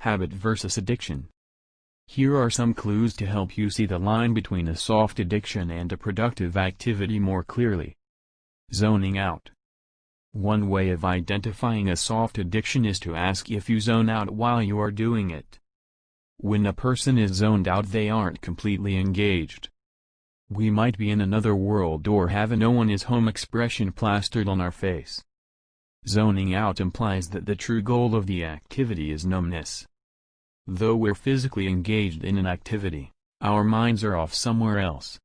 Habit versus addiction. Here are some clues to help you see the line between a soft addiction and a productive activity more clearly. Zoning out. One way of identifying a soft addiction is to ask if you zone out while you are doing it. When a person is zoned out, they aren't completely engaged. We might be in another world or have a "no one is home" expression plastered on our face. Zoning out implies that the true goal of the activity is numbness. Though we're physically engaged in an activity, our minds are off somewhere else.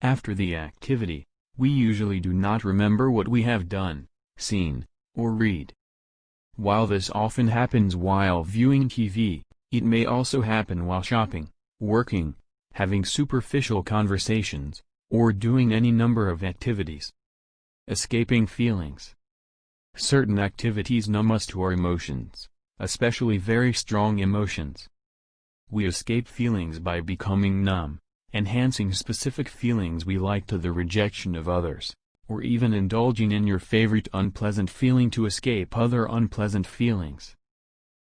After the activity, we usually do not remember what we have done, seen, or read. While this often happens while viewing TV, it may also happen while shopping, working, having superficial conversations, or doing any number of activities. Escaping feelings. Certain activities numb us to our emotions, especially very strong emotions. We escape feelings by becoming numb, enhancing specific feelings we like to the rejection of others, or even indulging in your favorite unpleasant feeling to escape other unpleasant feelings.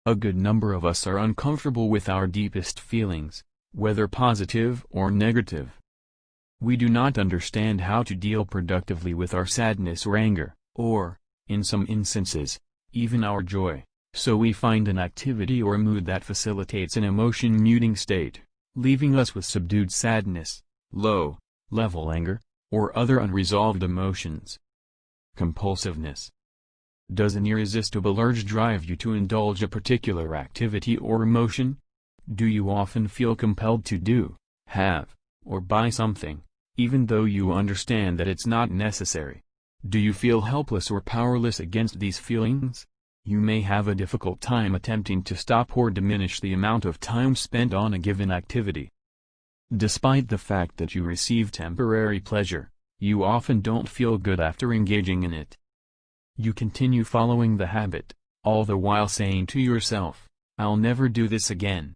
A good number of us are uncomfortable with our deepest feelings, whether positive or negative. We do not understand how to deal productively with our sadness or anger, or, in some instances, even our joy, so we find an activity or mood that facilitates an emotion-muting state, leaving us with subdued sadness, low-level anger, or other unresolved emotions. Compulsiveness. Does an irresistible urge drive you to indulge a particular activity or emotion? Do you often feel compelled to do, have, or buy something, even though you understand that it's not necessary? Do you feel helpless or powerless against these feelings? You may have a difficult time attempting to stop or diminish the amount of time spent on a given activity. Despite the fact that you receive temporary pleasure, you often don't feel good after engaging in it. You continue following the habit, all the while saying to yourself, "I'll never do this again."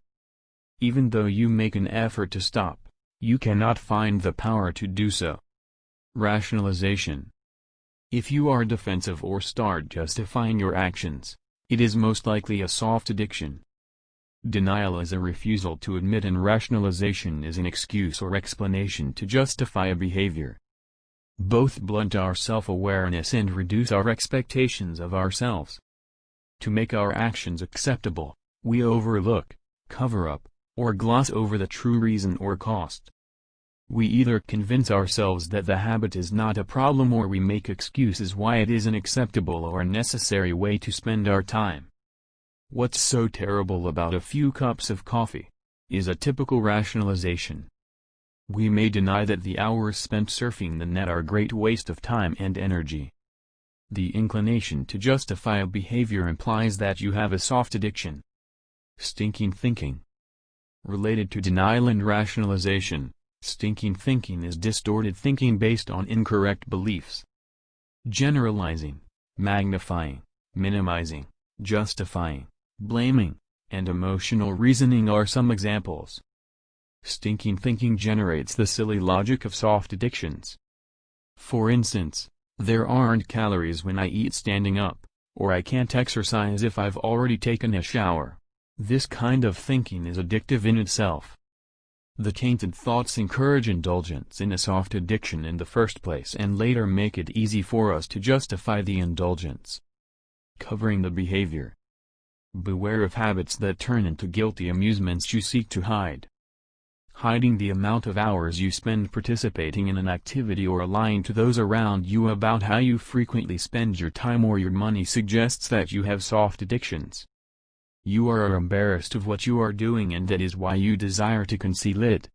Even though you make an effort to stop, you cannot find the power to do so. Rationalization. If you are defensive or start justifying your actions, it is most likely a soft addiction. Denial is a refusal to admit, and rationalization is an excuse or explanation to justify a behavior. Both blunt our self-awareness and reduce our expectations of ourselves. To make our actions acceptable, we overlook, cover up, or gloss over the true reason or cost. We either convince ourselves that the habit is not a problem, or we make excuses why it is an acceptable or a necessary way to spend our time. "What's so terrible about a few cups of coffee?" is a typical rationalization. We may deny that the hours spent surfing the net are a great waste of time and energy. The inclination to justify a behavior implies that you have a soft addiction. Stinking thinking. Related to denial and rationalization, stinking thinking is distorted thinking based on incorrect beliefs. Generalizing, magnifying, minimizing, justifying, blaming, and emotional reasoning are some examples. Stinking thinking generates the silly logic of soft addictions. For instance, there aren't calories when I eat standing up, or I can't exercise if I've already taken a shower. This kind of thinking is addictive in itself. The tainted thoughts encourage indulgence in a soft addiction in the first place and later make it easy for us to justify the indulgence. Covering the behavior. Beware of habits that turn into guilty amusements you seek to hide. Hiding the amount of hours you spend participating in an activity or lying to those around you about how you frequently spend your time or your money suggests that you have soft addictions. You are embarrassed of what you are doing, and that is why you desire to conceal it.